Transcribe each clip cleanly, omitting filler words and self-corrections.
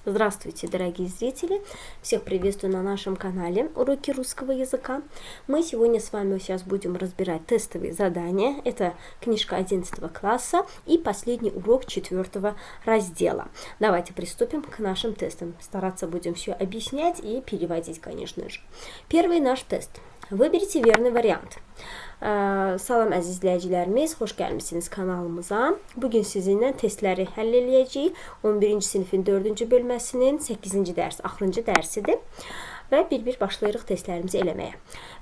Здравствуйте, дорогие зрители! Всех приветствую на нашем канале Уроки русского языка. Мы сегодня с вами сейчас будем разбирать тестовые задания. Это книжка 11 класса и последний урок 4 раздела. Давайте приступим к нашим тестам. Стараться будем все объяснять и переводить, конечно же. Первый наш тест. Vыберите верный вариant. Salam əziz izləyicilərimiz, xoş gəlmisiniz kanalımıza. Bugün sizinlə testləri həll eləyəcəyik. 11-ci sinifin 4-cü bölməsinin 8-ci dərs, axırıncı dərsidir. Və bir-bir başlayırıq testlərimizi eləməyə.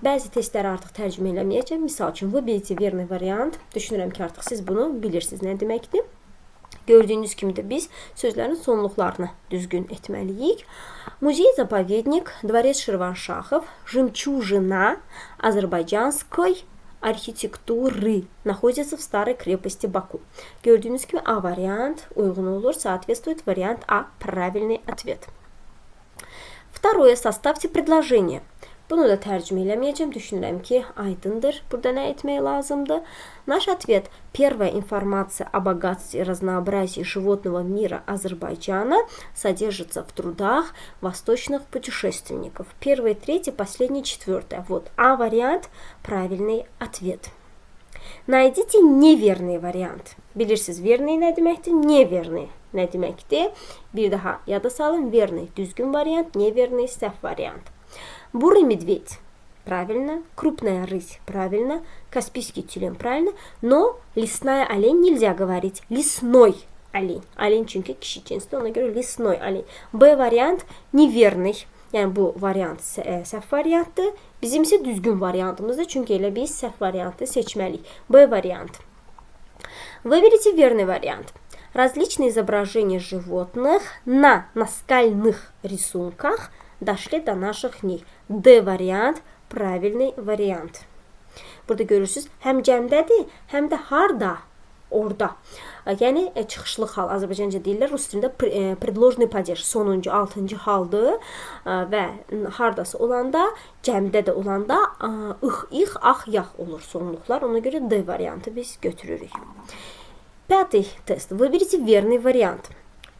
Bəzi testləri artıq tərcümə eləməyəcəm. Misal üçün, vыберите верный вариант. Düşünürəm ki, artıq siz bunu bilirsiniz nə deməkdir. Gördüyünüz kimi də biz sözlərin sonluqlarını düzgün etməliyik. Музей-заповедник, дворец Ширваншахов, жемчужина азербайджанской архитектуры находится в старой крепости Баку. Gördüğünüz gibi A вариант uygun olur. Соответствует вариант А, правильный ответ. Второе. Составьте предложение. Bunu da tərcümə eləməyəcəm. Düşünürəm ki, aydındır. Burada nə etmək lazımdır? Наш ответ. Первая информация о богатстве и разнообразии животного мира Азербайджана содержится в трудах восточных путешественников. Первый, третий, последний, четвертый. Вот А вариант – правильный ответ. Найдите неверный вариант. Bilirsiniz, verный nə deməkdir? Neverный nə deməkdir? Bir daha yada salın. Verный – düzgün variant, neverный – səhv variant. Бурый медведь. Правильно. Крупная рысь. Правильно. Каспийский тюлень. Правильно. Но лесная олень нельзя говорить. Лесной олень. Олень çünkü kişi cinsi. Ona göre лесной олень. B variant неверный. Yani bu variant səhv variantdır. Bizim isə düzgün variantımızdır. Çünki elə biz səhv variantı seçməliyik. B variant. Выберите верный вариант. Различные изображения животных на наскальных рисунках дошли до наших дней. D variant правильный variant. Burada görürsünüz, həm gəmdədir, həm də harda, orada. Yəni çıxışlı hal, Azərbaycanca deyirlər, rus dilində предложный падеж, sonuncu, 6-cı haldır və hardası olanda, gəmdə də olanda ix, ax, yax olur sonluqlar. Ona görə D variantı biz götürürük. Пятый тест. Выберите верный вариант.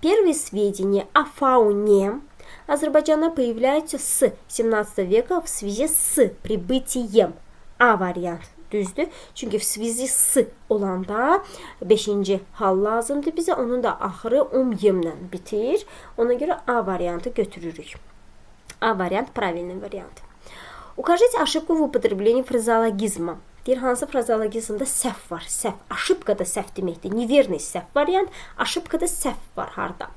Первые сведения о фауне Азербайджана появляются с 17 века в связи с прибытием. A variant düzdür. Çünki в связи с olanda 5-ci hal lazımdır bizə. Onun da axırı umyemlə bitir. Ona görə A variantı götürürük. A variant правильный вариант. Укажите ошибку в употреблении фразеологизма. Deyir, hansı frazeologizmdə səhv var? Səhv. Aşıbqa da səhv deməkdir. Neverный səhv variant. Aşıbqa da səhv var harda.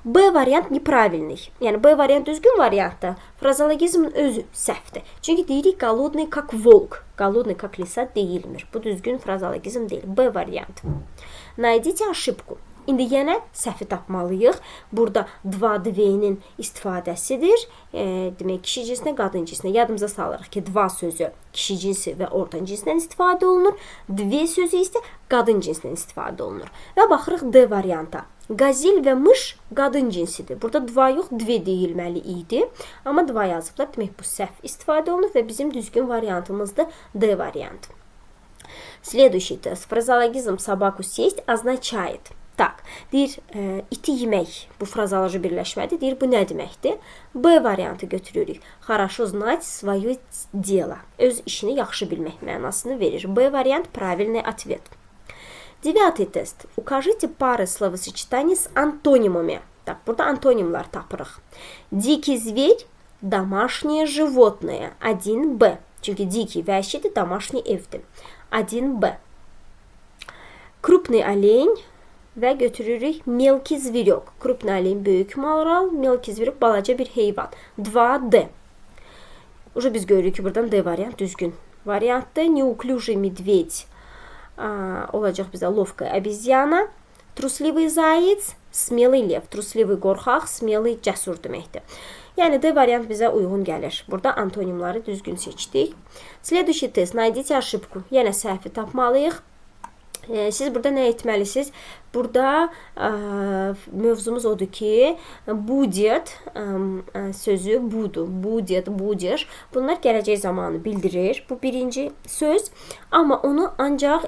B variant неправильный. Yəni B variant düzgün variantdır. Frazeologizmin özü səhvdir. Çünki deyirik голодный как волк. Голодный как лиса deyilmir. Bu düzgün frazeologizm deyil. B variant. Найдите ошибку. İndi yenə səhvi tapmalıyıq. Burada dva-dvenin istifadəsidir. Demək, kişi cinsinə, qadın cinsinə. Yadımıza salırıq ki, dva sözü kişi cinsi və orta cinsindən istifadə olunur. Dve sözü isə qadın cinsindən istifadə olunur. Və baxırıq D varianta. Qazil və mış qadın cinsidir. Burada dva yox, dve deyilməli idi. Amma dva yazıblar. Demək, bu səhv istifadə olunur və bizim düzgün variantımızdır D variant. Следующий тест. Фразеологизм собаку съесть означает. Tak, deyir, iti yemək, bu frazeoloji birləşmədir. Deyir, bu nə deməkdir? B variantı götürürük. Хорошо знать свое дело. Öz işini yaxşı bilmək mənasını verir. B variant правильный ответ. Девятый тест. Укажите пары словосочетаний с антонимами. Так, burada antonimlər tapırıq. Дикий зверь, домашнее животное. 1B. Çünki dikий vəhşidir, домашний evdir. 1B. Крупный олень və götürürük mелкий зверек. Крупный олень böyük maral, mелкий зверек balaca bir heyvan. 2D. Уже biz görürük ki, buradan D variant düzgün variantdır. Неуклюжий медведь olacaq bizə ловкая обезьяна. Трусливый заяц, смелый лев. Трусливый qorxaq, смелый cəsur deməkdir. Yəni D variant bizə uyğun gəlir. Burada antonimləri düzgün seçdik. Следующий тест. Найдите ошибку. Yəni səhvi tapmalıyıq. Siz burada nə etməlisiniz? Burada mövzumuz odur ki, будет sözü budur. Будет, будешь. Bunlar gələcək zamanı bildirir. Bu birinci söz. Amma onu ancaq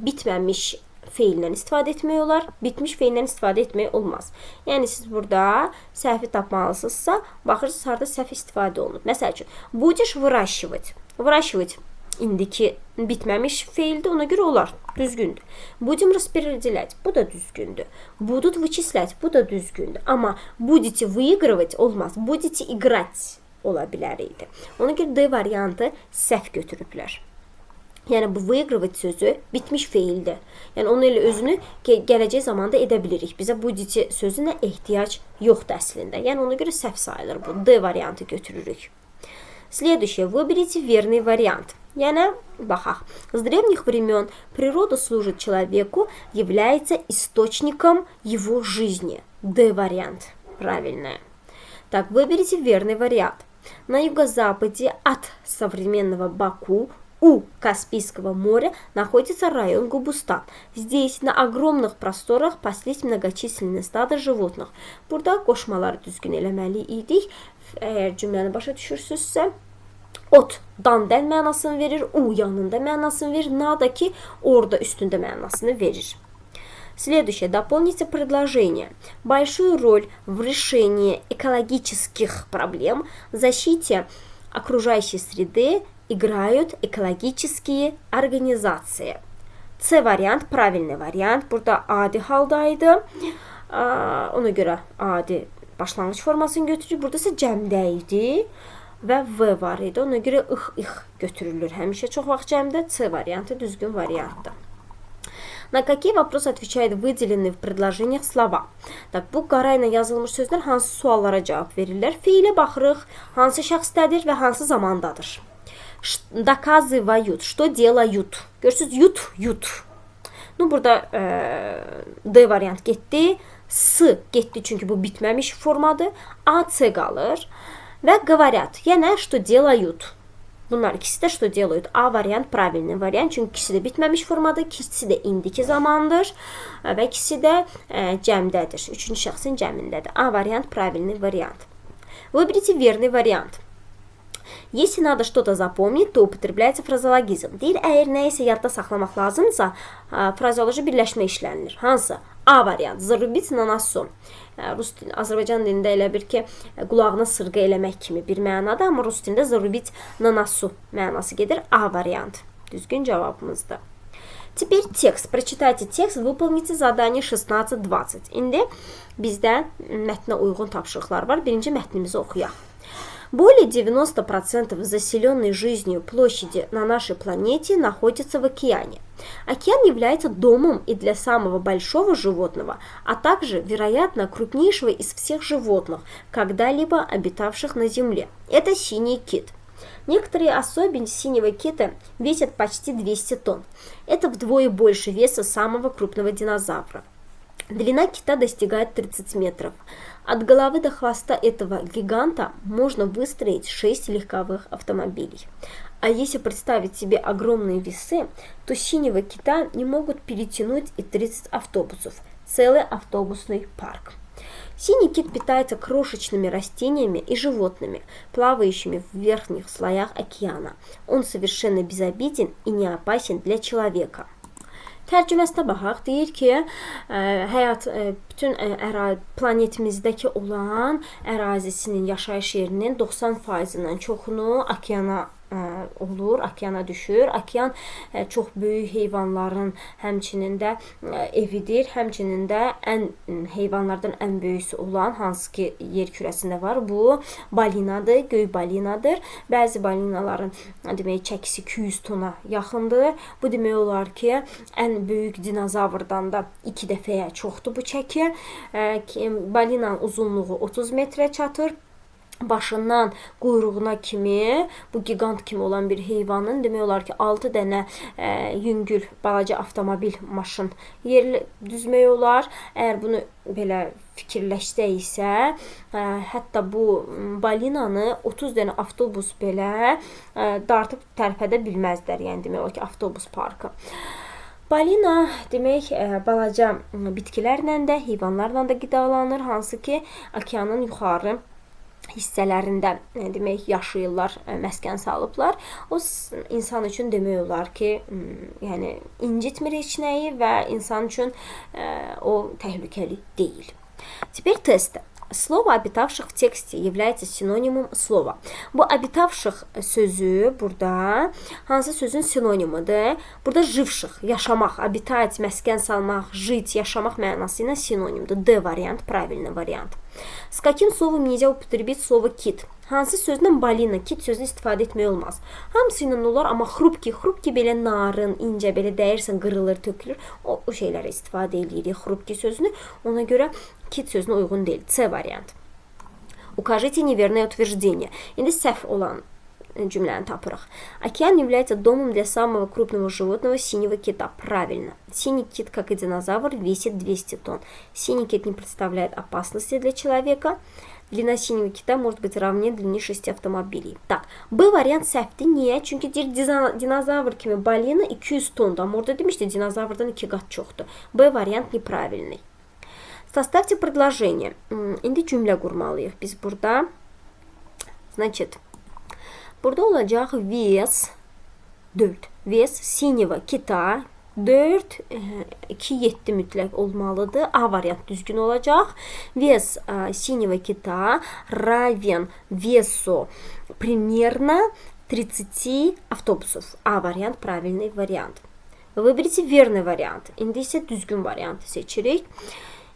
bitməmiş feillə istifadə etmək olar, bitmiş feillə istifadə etmək olmaz. Yəni siz burada səhvi tapmalısınızsa, baxırsınız harda səhv istifadə olunub. Məsəl üçün, будешь выращивать. Выращивать indiki bitməmiş feildir, ona görə olar, düzgündür. Будем распределять, bu da düzgündür. Будут вычислять, bu da düzgündür. Amma будете выигрывать olmaz, будете играть ola bilər idi. Ona görə D variantı səhv götürüblər. Yəni bu выигрывать sözü bitmiş feildir. Yəni onu elə özünü gələcək zamanda edə bilirik. Bizə будете sözünə ehtiyac yoxdur əslində. Yəni ona görə səhv sayılır bu. D variantı götürürük. Следующее. Выберите верный вариант. Yəni, baxaq. С древних времен природа служит человеку, является источником его жизни. D вариант. Правильное. Так, выберите верный вариант. На юго-западе от современного Баку у Каспийского моря находится район Губустан. Здесь на огромных просторах паслись многочисленные стада животных. Burada qoşmaları düzgün eləməli idik. Əgər cümləni başa düşürsünüzsə, ot dan-dən mənasını verir, u yanında mənasını verir, na da ki orada üstündə mənasını verir. Следующее. Дополните предложение. Большую роль в решении экологических проблем в защите окружающей среды играют экологические организации. C variant правильный вариант. Burada adi haldaydı. Ona görə adi başlanğıc formasını götürür. Burada isə cəmdə idi və V var idi. Ona görə ix götürülür. Həmişə çox vaxt cəmdə. C variantı düzgün variantdır. На какие вопросы отвечают выделенные в предложениях слова? Так, bu qara ilə yazılmış sözlər hansı suallara cavab verirlər? Feilə baxırıq, hansı şəxsdədir və hansı zamandadır? Доказывают, что делают. Görürsünüz, ют. Ну, burada D variant getdi. S getdi, çünki bu bitməmiş formadır. A, C qalır. Və говорят, yəni, что делают. Bunlar ikisi də что делают. A variant правильный variant. Çünki ikisi də bitməmiş formadır. İkisi də indiki zamandır. Və ikisi də cəmdədir. Üçüncü şəxsin cəmindədir. A variant правильный variant. Выберите верный вариант. Если надо что-то запомнить, то употребляется фразеологизм. Deyir, əgər nəyisə yadda saxlamaq lazımsa, frazeoloji birləşmə işlənilir. Hansı? A variant. Зарубить на носу. Azərbaycan dilində elə bir ki, qulağına sırğa eləmək kimi bir mənada, amma rus dilində зарубить на носу mənası gedir. A variant. Düzgün cavabımızdır. Теперь текст. Прочитайте текст, выполните задание 16-20. İndi bizdə mətnə uyğun tapşırıqlar var. Birinci mətnimizi oxuyaq. Более 90% заселенной жизнью площади на нашей планете находится в океане. Океан является домом и для самого большого животного, а также, вероятно, крупнейшего из всех животных, когда-либо обитавших на Земле. Это синий кит. Некоторые особенности синего кита весят почти 200 тонн. Это вдвое больше веса самого крупного динозавра. Длина кита достигает 30 метров. От головы до хвоста этого гиганта можно выстроить 6 легковых автомобилей. А если представить себе огромные весы, то синего кита не могут перетянуть и 30 автобусов. Целый автобусный парк. Синий кит питается крошечными растениями и животными, плавающими в верхних слоях океана. Он совершенно безобиден и не опасен для человека. Tərcüməsinə baxaq, deyir ki, həyat bütün planetimizdəki olan ərazisinin, yaşayış yerinin 90%-dən çoxunu okeana olur, okeana düşür. Okean çox böyük heyvanların həmçinin də evidir, həmçinin də heyvanlardan ən böyüsü olan, hansı ki yer kürəsində var, bu balinadır, göy balinadır. Bəzi balinaların demək çəkisi 200 tona yaxındır. Bu demək olar ki, ən böyük dinozavrdan da 2 dəfəyə çoxdur bu çəki. Balinanın uzunluğu 30 metrə çatır. Başından quyruğuna kimi, bu gigant kimi olan bir heyvanın demək olar ki 6 dənə yüngül, balaca avtomobil maşın yerli düzmək olar. Əgər bunu belə fikirləşsək isə, hətta bu balinanı 30 dənə avtobus belə dartıb tərpədə bilməzlər. Yəni demək olar ki, avtobus parkı. Balina demək balaca bitkilərlə də, heyvanlarla da qidalanır, hansı ki okeanın yuxarı hissələrində demək yaşayırlar, məskən salıblar. O insan üçün demək olar ki, yəni incitmir heç nəyi və insan üçün o təhlükəli deyil. Теперь тест. Слово обитавших в тексте является синонимом слова. Bu обитавших sözü burada hansı sözün sinonimidir? Burada живших, yaşamaq, обитать, məskən salmaq, жить, yaşamaq mənası ilə sinonimdir. D variant, правильный вариант. С каким словом nельзя употребить слово kit? Hansı sözlə balina, kit sözünü istifadə etmək olmaz. Hamısı ilə olar, amma xrupki belə narın, incə, belə dəyirsən, qırılır, tökülür. O şeylərə istifadə edirik xrupki sözünü. Ona görə kit sözünə uyğun deyil. C variant. Укажите неверное утверждение. İndi səhv olan cümləni tapırıq. Океан является домом для самого крупного животного синего кита. Правильно. Синий кит, как и динозавр, весит 200 тонн. Синий кит не представляет опасности для человека. Длина синего кита может быть равнее длине 6 автомобилей. Так, B variant səhvdir. Niyə? Çünki dinozavr kimi balina 200 tondur. Amma orada demişdi dinozavrdan 2 qat çoxdur. B variant неправильный. Составьте предложение. İndi cümlə qurmalıyıq biz burada. Значит, burada olacaq вес 4. Вес синего кита 4, 2, 7 mütləq olmalıdır. A variant düzgün olacaq. Вес синего кита равен весу примерно 30 автобусов. A variant правильный вариант. Выберите верный вариант. İndi isə düzgün variantı seçirik.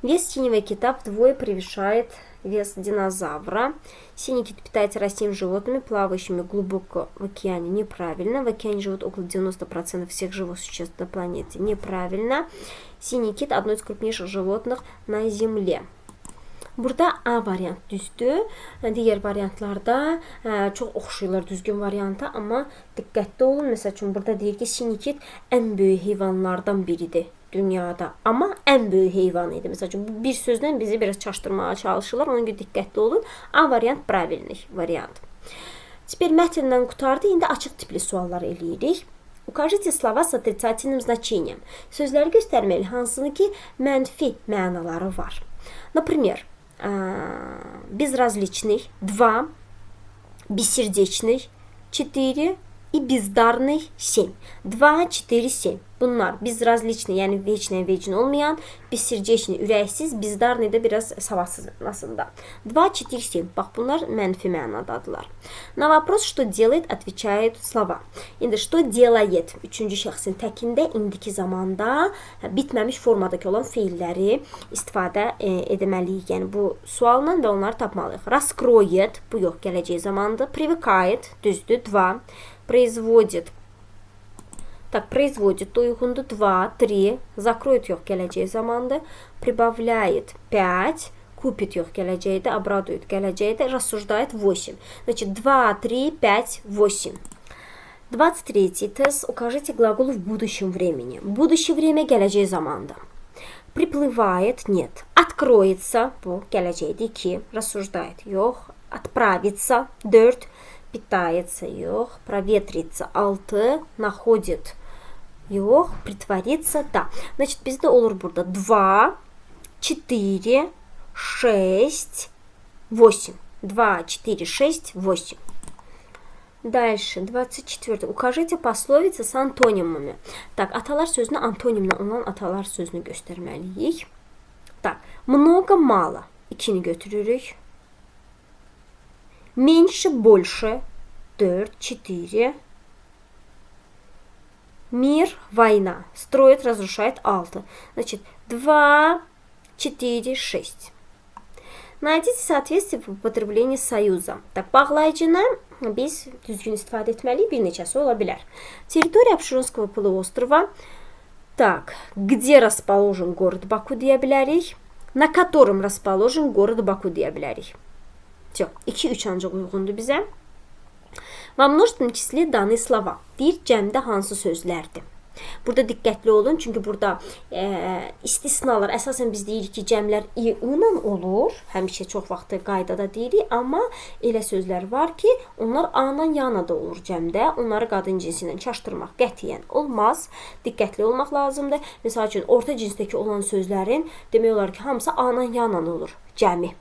Вес синего кита вдвое превышает вес динозавра. Синий кит питается растительными животными, плавающими глубоко в океане. Неправильно. В океане живут около 90% всех живых существ на планете. Неправильно. Синий кит одно из крупнейших животных на Земле. Burada A variant düzdür. Digər variantlarda çox oxşayırlar düzgün varianta, amma diqqətli olun. Məsəl üçün burada deyir ki, sini kit ən böyük heyvanlardan biridir dünyada. Amma ən böyük heyvan idi. Məsəl üçün bu bir sözlə bizi biraz çaşdırmağa çalışırlar. Ona görə diqqətli olun. A variant правильный variant. Теперь mətndən qurtardı. İndi açıq tipli suallar eləyirik. Укажите слова с отрицательным значением. Sözləri göstərməli, hansını ki mənfi mənaları var. Например, безразличный 2, бессердечный 4 и бездарный 7. 2, 4, 7. Bunlar безразличный, yəni vecnə olmayan, bessirceçli, ürəksiz, bizdarni də biraz savadsız aslında. 2, 4, 7. Bax, bunlar mənfi mənadadırlar. На вопрос, что делает, отвечают слова. İndi что делает, üçüncü şəxsin təkində, indiki zamanda bitməmiş formadakı olan feilləri istifadə etməliyik. Yəni bu sualla və onları tapmalıyıq. Раскроет, bu yox, gələcək zamandır. Привыкает, düzdür, 2. Производит. Так, производит, то uyğundur 2, 3, закроет yox, gələcək zamandır. Прибавляет 5, купит yox, gələcəkdə, обрадует gələcəkdə, рассуждает 8. Значит, 2, 3, 5, 8. 23 тест. Укажите глагол в будущем времени. Будущее время gələcək zamanda. Приплывает, нет. Откроется, bu gələcəkdə 2, рассуждает yox. Отправится 4, питается yox. Проветрится 6, находит yox, притвориться, да. Значит, bizdə olur burada 2, 4, 6, 8. 2, 4, 6, 8. Дальше, 24. Укажите пословицы с антонимами. Так, atalar sözünü antonimlə olan atalar sözünü göstərməliyik. Так, много, мало. 2-ni götürürük. Меньше, больше. 4, 4. Мир, война. Строит, разрушает 6. Значит, 2, 4, 6. Найдите соответствие в употреблении союза. Так, bağlayıcını biz düzgün istifadə etməliyik. Bir neçəsi ola bilər. Территория Обширонского полуострова. Так, где расположен город Баку deyə bilərik. На котором расположен город Баку deyə bilərik. Все, 2-3 ancaq uyğundur bizə. Во множественном числе данные слова. Deyir, cəmdə hansı sözlərdir. Burada diqqətli olun, çünki burada istisnalar, əsasən biz deyirik ki, cəmlər i ilə olur. Həmişə çox vaxt qaydada deyirik, amma elə sözlər var ki, onlar a-la yana da olur cəmdə. Onları qadın cinsi ilə çaşdırmaq qətiyyən olmaz. Diqqətli olmaq lazımdır. Məsəl üçün, orta cinsdəki olan sözlərin demək olar ki, hamısı a-la yana olur. cəmi.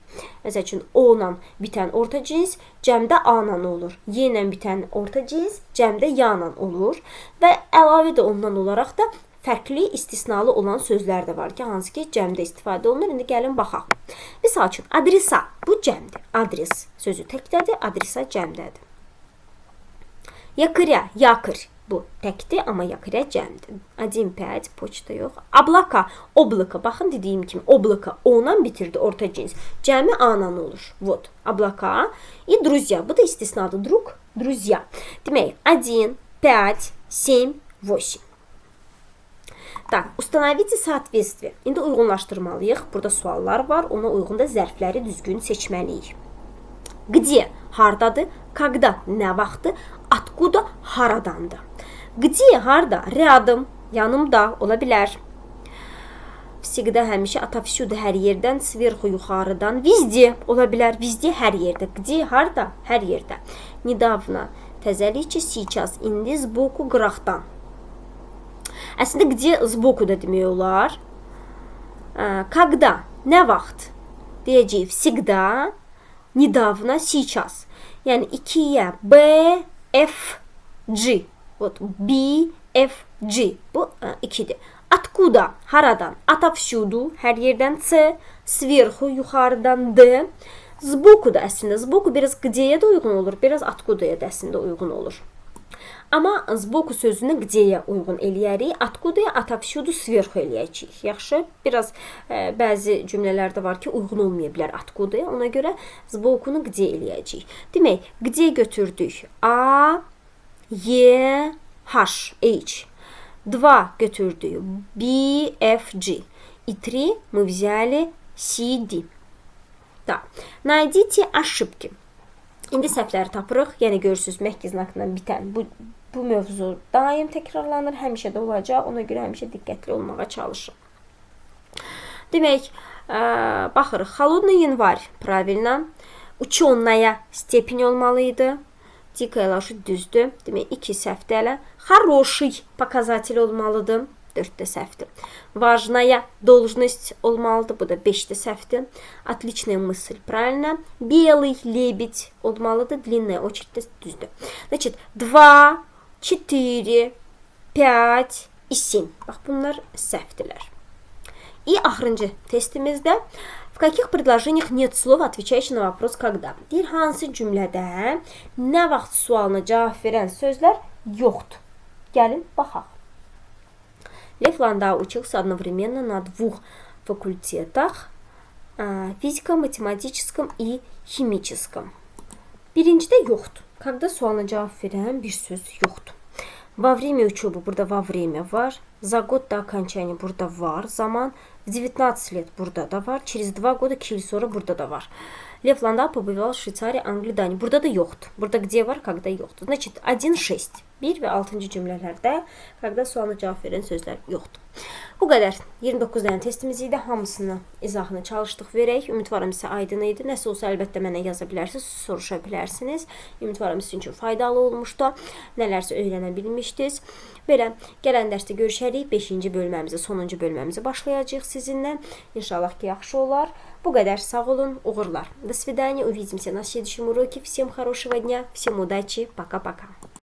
Məsəl üçün, o ilə bitən orta cins cəmdə a ilə olur. Y ilə bitən orta cins cəmdə ya ilə olur. Və əlavə də ondan olaraq da fərqli istisnalı olan sözlər də var ki, hansı ki, cəmdə istifadə olunur. İndi gəlin baxaq. Misal üçün, adresa bu cəmdir. Adres sözü təkdədir, adresa cəmdədir. Yakırya, yakır. Bu təkdir, amma yakırya cəmdir. 1-5, poçta yox. Ablaka, oblaka. Baxın, dediyim kimi, oblaka ondan bitirdi orta cins. Cəmi anan olur. Вот, ablaka. И друзья. Bu da istisnadır. Друг, друзья. Demək, 1, 5, 7, 8. Так, установите соответствие. İndi uyğunlaşdırmalıyıq. Burada suallar var. Ona uyğun da zərfləri düzgün seçməliyik. Где, hardadır? Когда, nə vaxtı? Откуда, haradandır? Где, harda? Rядом, yanımda, ola bilər. Всегда, həmişə, отовсюду, hər yerdən, сверху, yuxarıdan, везде, ola bilər. Везде, hər yerdə. Где, harda? Hər yerdə. Недавно, təzəlikcə, сейчас, indi, сбоку, qıraqdan. Əslində, где, сбоку da demək olar. Когда, nə vaxt? Deyəcəyik, всегда, недавно, сейчас. Yəni, 2-yə B, F, G. Вот, B, F, G. Bu 2-dir. Откуда, haradan? Отовсюду, hər yerdən C. Сверху, yuxarıdan D. Сбоку da əslində. Сбоку biraz где-yə də uyğun olur, biraz откуда-ya da əslində uyğun olur. Amma сбоку sözünü где-yə uyğun eləyərik, откуда-ya, отовсюду, сверху eləyəcəyik. Yaxşı, biraz bəzi cümlələrdə var ki, uyğun olmaya bilər откуда-ya, ona görə сбокunu где eləyəcəyik. Demək, где götürdük? A, Y, H, H. 2 götürdük. B, F, G. И 3 мы взяли C, D. Da. Найдите ошибки. İndi səhvləri tapırıq. Yəni, görürsünüz, məhki znakından bitən bu mövzu daim təkrarlanır. Həmişə də olacaq. Ona görə həmişə diqqətli olmağa çalışın. Demək, baxırıq. Холодный январь. Правильно. Ученая степень olmalıydı. Dikaya lошадь düzdür. Demək, 2 səhvdir hələ. Хороший показатель olmalıdır. 4-də səhvdir. Важная должность olmalıdır. Bu da 5-də səhvdir. Отличная мысль. Правильно. Белый лебедь olmalıdır. Длинная очередь düzdür. Значит, 2, 4, 5 и 7. Bax, bunlar səhvdirlər. И axırıncı testimizdə в каких предложениях нет слова, отвечающих на вопрос «когда». Bir hansı cümlədə nə vaxt sualına cavab verən sözlər yoxdur. Gəlin, baxaq. Лев Ландау учился одновременно на 2 факультетах – физиком, математическом и химическом. Birincidə yoxdur. Когда sualına cavab verən bir söz yoxdur. Во время учебы burada во время var. За год до окончания burada var. Zaman в 19 лет burada da var. Через 2 года 2 yıl sonra burada da var. Лев Ландау побывал в Швейцарии, Англии, Дании. Burada da yoxdur. Burada где var, когда yoxdur. Значит, 1-6. 1 və 6-cı cümlələrdə когда sualına cavab verən sözlər yoxdur. Bu qədər. 29 dənə testimiz idi. Hamısını izahını çalışdıq verək. Ümidvaram sizə aydın idi. Nəsə olsa əlbəttə mənə yaza bilərsiniz, soruşa bilərsiniz. Ümidvaram sizin üçün faydalı olmuşdu. Nələrsə öyrənə bilmişdiniz. Belə, gələn dərsdə görüşərik. 5-ci bölməmizə, sonuncu bölməmizə başlayacağıq sizinlə. İnşallah ki, yaxşı olar. Bu qədər. Sağ olun. Uğurlar. До свидания. Увидимся на следующем уроке. Всем хорошего дня. Всем удачи. Пока-пока.